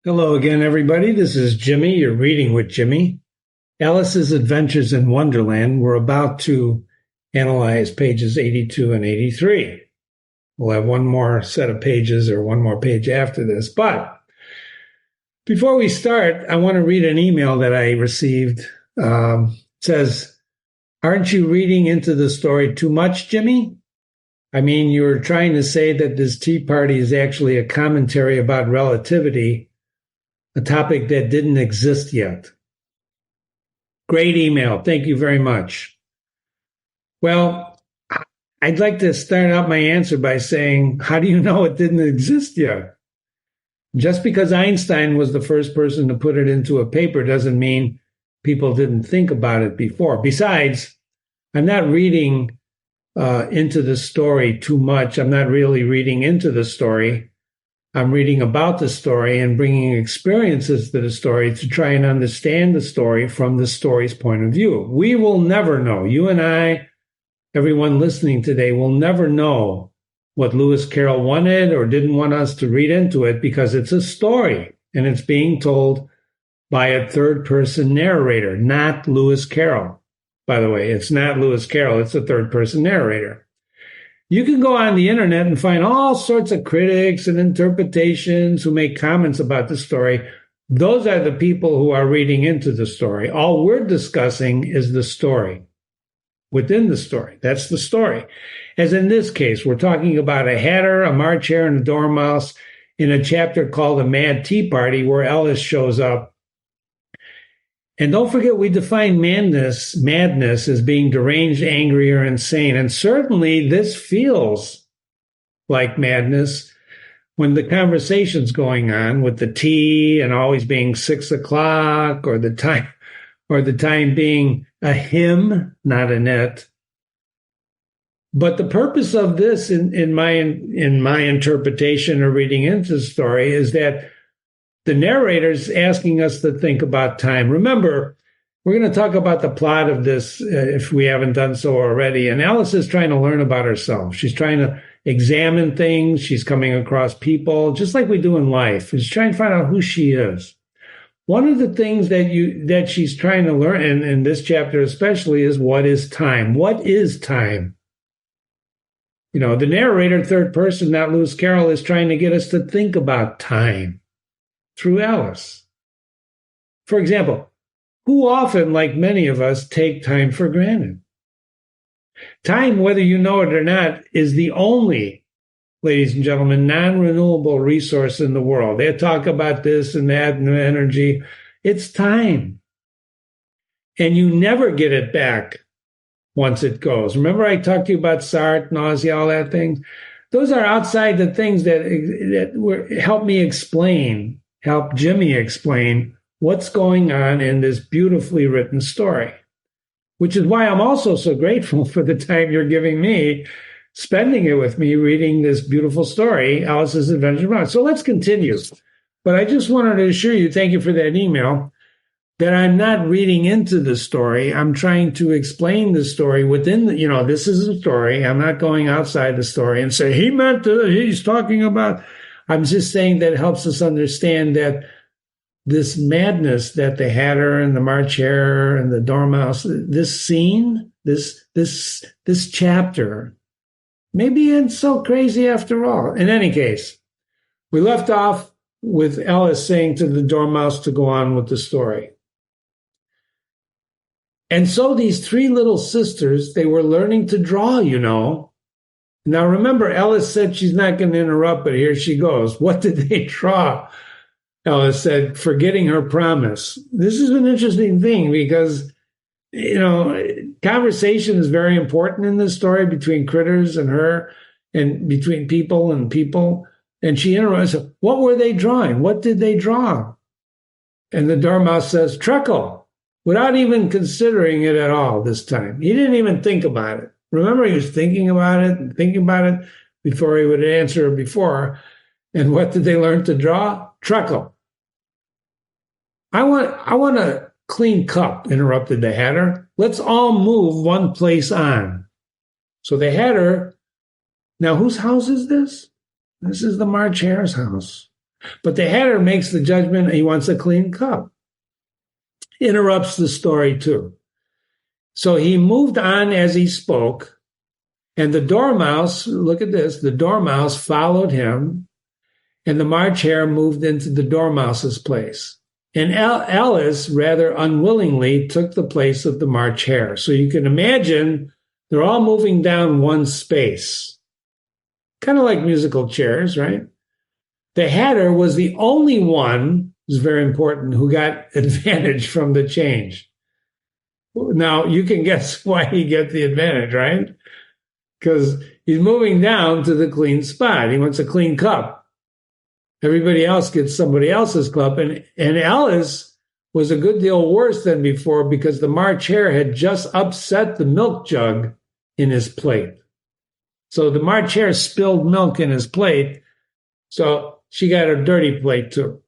Hello again, everybody. This is Jimmy. You're reading with Jimmy. Alice's Adventures in Wonderland. We're about to analyze pages 82 and 83. We'll have one more set of pages or one more page after this. But before we start, I want to read an email that I received. It says, "Aren't you reading into the story too much, Jimmy? I mean, you were trying to say that this tea party is actually a commentary about relativity, a topic that didn't exist yet." Great email. Thank you very much. Well, I'd like to start out my answer by saying, how do you know it didn't exist yet? Just because Einstein was the first person to put it into a paper doesn't mean people didn't think about it before. Besides, I'm not reading into the story too much. I'm not really reading into the story. I'm reading about the story and bringing experiences to the story to try and understand the story from the story's point of view. We will never know. You and I, everyone listening today, will never know what Lewis Carroll wanted or didn't want us to read into it because it's a story and it's being told by a third-person narrator, not Lewis Carroll. By the way, it's not Lewis Carroll. It's a third-person narrator. You can go on the internet and find all sorts of critics and interpretations who make comments about the story. Those are the people who are reading into the story. All we're discussing is the story. Within the story. That's the story. As in this case, we're talking about a hatter, a March hare, and a dormouse in a chapter called A Mad Tea Party where Alice shows up. And don't forget, we define madness as being deranged, angry, or insane. And certainly this feels like madness when the conversation's going on with the tea and always being 6 o'clock or the time being a him, not a net. But the purpose of this in my interpretation or reading into the story is that the narrator's asking us to think about time. Remember, we're going to talk about the plot of this if we haven't done so already. And Alice is trying to learn about herself. She's trying to examine things. She's coming across people, just like we do in life. She's trying to find out who she is. One of the things that she's trying to learn, in this chapter especially, is what is time? What is time? You know, the narrator, third person, not Lewis Carroll, is trying to get us to think about time through Alice. For example, who often, like many of us, take time for granted? Time, whether you know it or not, is the only, ladies and gentlemen, non-renewable resource in the world. They talk about this and that and energy. It's time. And you never get it back once it goes. Remember I talked to you about Sartre, nausea, all that thing? Those are outside the things that help Jimmy explain what's going on in this beautifully written story, which is why I'm also so grateful for the time you're giving me, spending it with me, reading this beautiful story, Alice's Adventures. So let's continue. But I just wanted to assure you, thank you for that email, that I'm not reading into the story. I'm trying to explain the story within this is a story. I'm not going outside the story and say, he's talking about. I'm just saying that it helps us understand that this madness that the hatter and the March hare and the dormouse, this scene, this chapter, maybe isn't so crazy after all. In any case, we left off with Alice saying to the dormouse to go on with the story. And so these three little sisters, they were learning to draw, Now, remember, Alice said she's not going to interrupt, but here she goes. What did they draw? Alice said, forgetting her promise. This is an interesting thing because, conversation is very important in this story between critters and her and between people and people. And she interrupts, what were they drawing? What did they draw? And the dormouse says, treacle, without even considering it at all this time. He didn't even think about it. Remember, he was thinking about it before he would answer before. And what did they learn to draw? Treacle. I want a clean cup, interrupted the hatter. Let's all move one place on. So the hatter, now whose house is this? This is the March hare's house. But the Hatter makes the judgment he wants a clean cup. Interrupts the story too. So he moved on as he spoke, and the Dormouse, look at this, the Dormouse followed him, and the March Hare moved into the Dormouse's place. And Alice, rather unwillingly, took the place of the March Hare. So you can imagine they're all moving down one space. Kind of like musical chairs, right? The Hatter was the only one, this is very important, who got advantage from the change. Now, you can guess why he gets the advantage, right? Because he's moving down to the clean spot. He wants a clean cup. Everybody else gets somebody else's cup. And Alice was a good deal worse than before because the March Hare had just upset the milk jug in his plate. So the March Hare spilled milk in his plate. So she got a dirty plate too.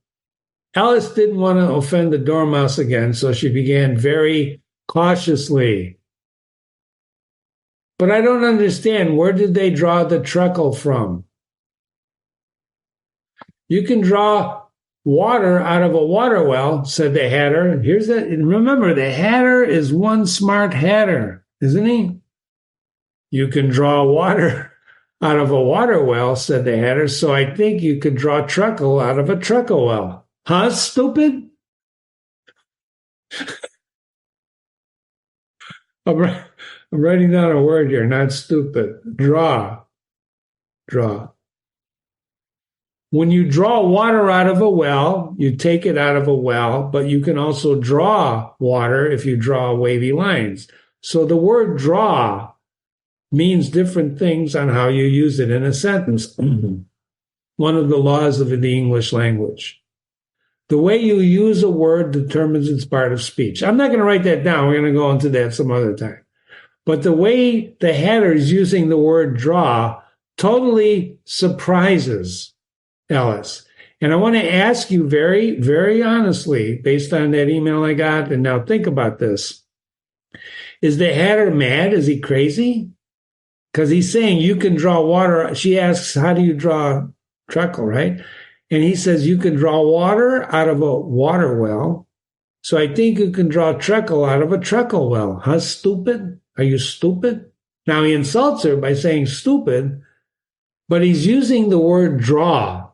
Alice didn't want to offend the Dormouse again, so she began very cautiously. But I don't understand, where did they draw the truckle from? You can draw water out of a water well, said the Hatter. Remember, the Hatter is one smart Hatter, isn't he? You can draw water out of a water well, said the Hatter, so I think you could draw truckle out of a truckle well. Huh, stupid? I'm writing down a word here, not stupid. Draw. When you draw water out of a well, you take it out of a well, but you can also draw water if you draw wavy lines. So the word draw means different things on how you use it in a sentence. One of the laws of the English language. The way you use a word determines its part of speech. I'm not going to write that down. We're going to go into that some other time. But the way the Hatter is using the word draw totally surprises Alice. And I want to ask you very, very honestly, based on that email I got, and now think about this. Is the Hatter mad? Is he crazy? Because he's saying you can draw water. She asks, how do you draw truckle, right? And he says you can draw water out of a water well. So I think you can draw truckle out of a truckle well. Huh, stupid? Are you stupid? Now he insults her by saying stupid, but he's using the word draw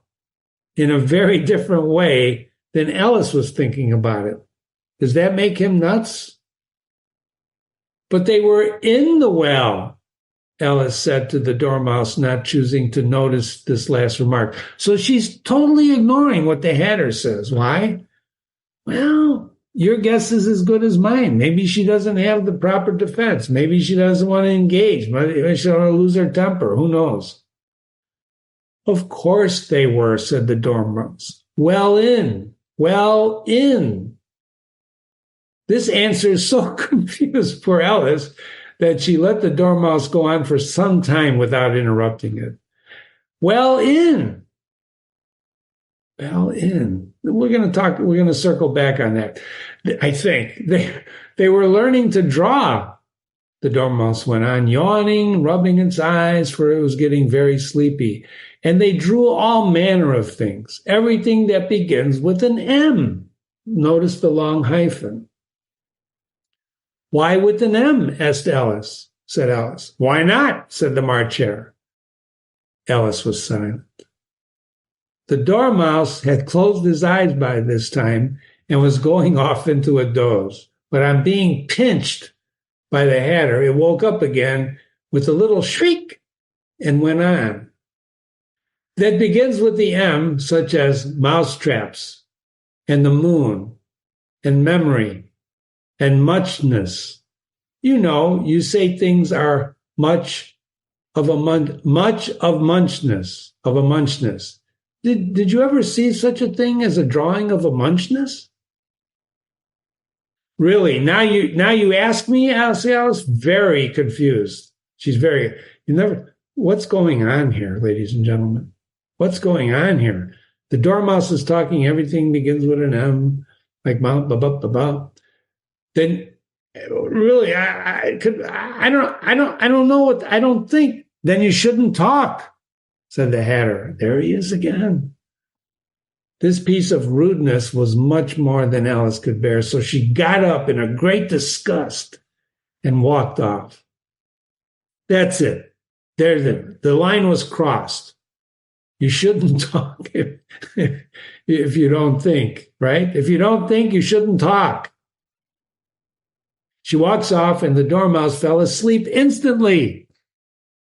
in a very different way than Alice was thinking about it. Does that make him nuts? But they were in the well, Alice said to the Dormouse, not choosing to notice this last remark. So she's totally ignoring what the Hatter says. Why? Well, your guess is as good as mine. Maybe she doesn't have the proper defense. Maybe she doesn't want to engage. Maybe she doesn't want to lose her temper. Who knows? Of course they were, said the Dormouse. Well in. This answer is so confused poor Alice that she let the Dormouse go on for some time without interrupting it. Well in. We're going to circle back on that. I think they were learning to draw. The Dormouse went on, yawning, rubbing its eyes, for it was getting very sleepy. And they drew all manner of things, everything that begins with an M. Notice the long hyphen. Why with an M? Asked Alice, said Alice. Why not? Said the March Hare. Alice was silent. The Dormouse had closed his eyes by this time and was going off into a doze. But on being pinched by the Hatter, it woke up again with a little shriek and went on. That begins with the M, such as mousetraps and the moon and memory and muchness. You know, you say things are much of munchness. Did you ever see such a thing as a drawing of a munchness? Really? Now you ask me, Alice, very confused. What's going on here, ladies and gentlemen? What's going on here? The Dormouse is talking, everything begins with an M, like mount, ba. Then really, I don't know what, I don't think. Then you shouldn't talk, said the Hatter. There he is again. This piece of rudeness was much more than Alice could bear, so she got up in a great disgust and walked off. That's it. The line was crossed. You shouldn't talk if you don't think, right? If you don't think, you shouldn't talk. She walks off, and the dormouse fell asleep instantly,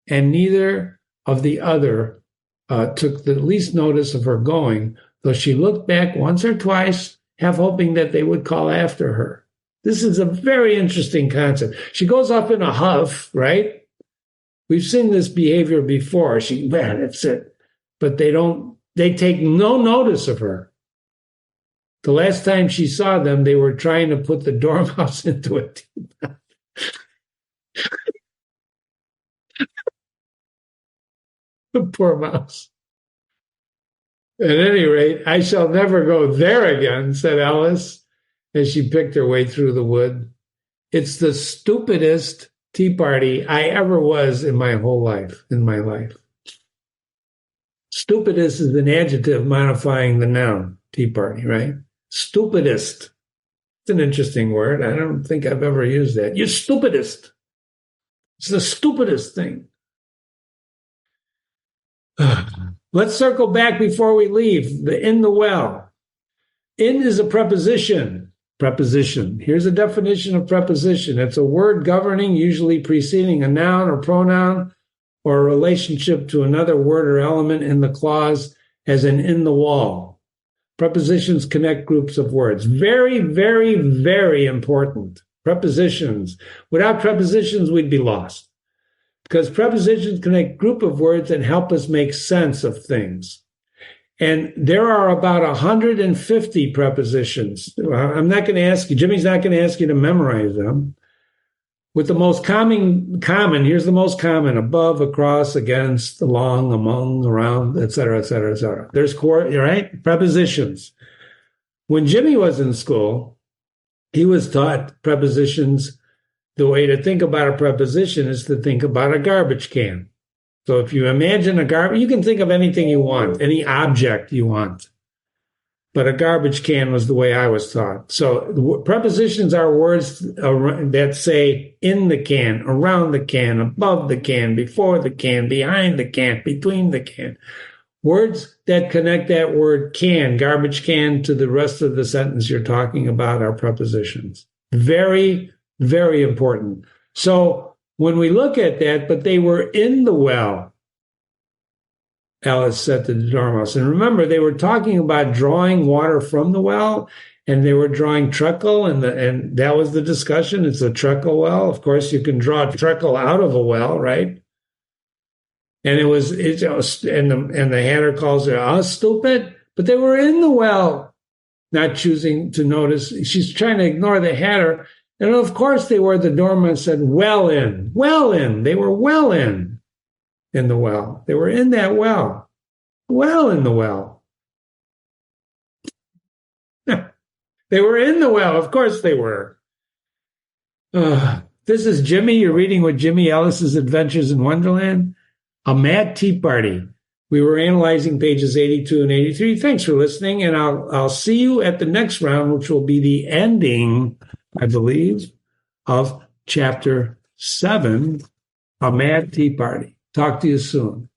and neither of the other took the least notice of her going, though she looked back once or twice, half hoping that they would call after her. This is a very interesting concept. She goes off in a huff, right? We've seen this behavior before. That's it. But they take no notice of her. The last time she saw them, they were trying to put the dormouse into a teapot. The poor mouse. At any rate, I shall never go there again, said Alice, as she picked her way through the wood. It's the stupidest tea party I ever was in my life. Stupidest is an adjective modifying the noun, tea party, right? Stupidest. It's an interesting word. I don't think I've ever used that. You're stupidest. It's the stupidest thing. Let's circle back before we leave. In the well. In is a preposition. Preposition. Here's a definition of preposition. It's a word governing, usually preceding a noun or pronoun or a relationship to another word or element in the clause, as in the wall. Prepositions connect groups of words. Very, very, very important. Prepositions. Without prepositions, we'd be lost. Because prepositions connect group of words and help us make sense of things. And there are about 150 prepositions. I'm not going to ask you, Jimmy's not going to ask you to memorize them. With the most common, here's the most common: above, across, against, along, among, around, etc., etc., etc. There's right? Prepositions. When Jimmy was in school, he was taught prepositions. The way to think about a preposition is to think about a garbage can. So if you imagine you can think of anything you want, any object you want. But a garbage can was the way I was taught. So prepositions are words that say in the can, around the can, above the can, before the can, behind the can, between the can. Words that connect that word can, garbage can, to the rest of the sentence you're talking about are prepositions. Very, very important. So when we look at that, but they were in the well, Alice said to the dormouse. And remember, they were talking about drawing water from the well, and they were drawing treacle, and that was the discussion. It's a treacle well. Of course, you can draw treacle out of a well, right? And and the hatter calls her stupid, but they were in the well, not choosing to notice. She's trying to ignore the hatter. And of course they were. The dormouse said, well in. They were well in the well. They were in that well. Well in the well. They were in the well. Of course they were. This is Jimmy. You're reading with Jimmy Ellis's Adventures in Wonderland. A Mad Tea Party. We were analyzing pages 82 and 83. Thanks for listening. And I'll see you at the next round, which will be the ending, I believe, of chapter 7, A Mad Tea Party. Talk to you soon.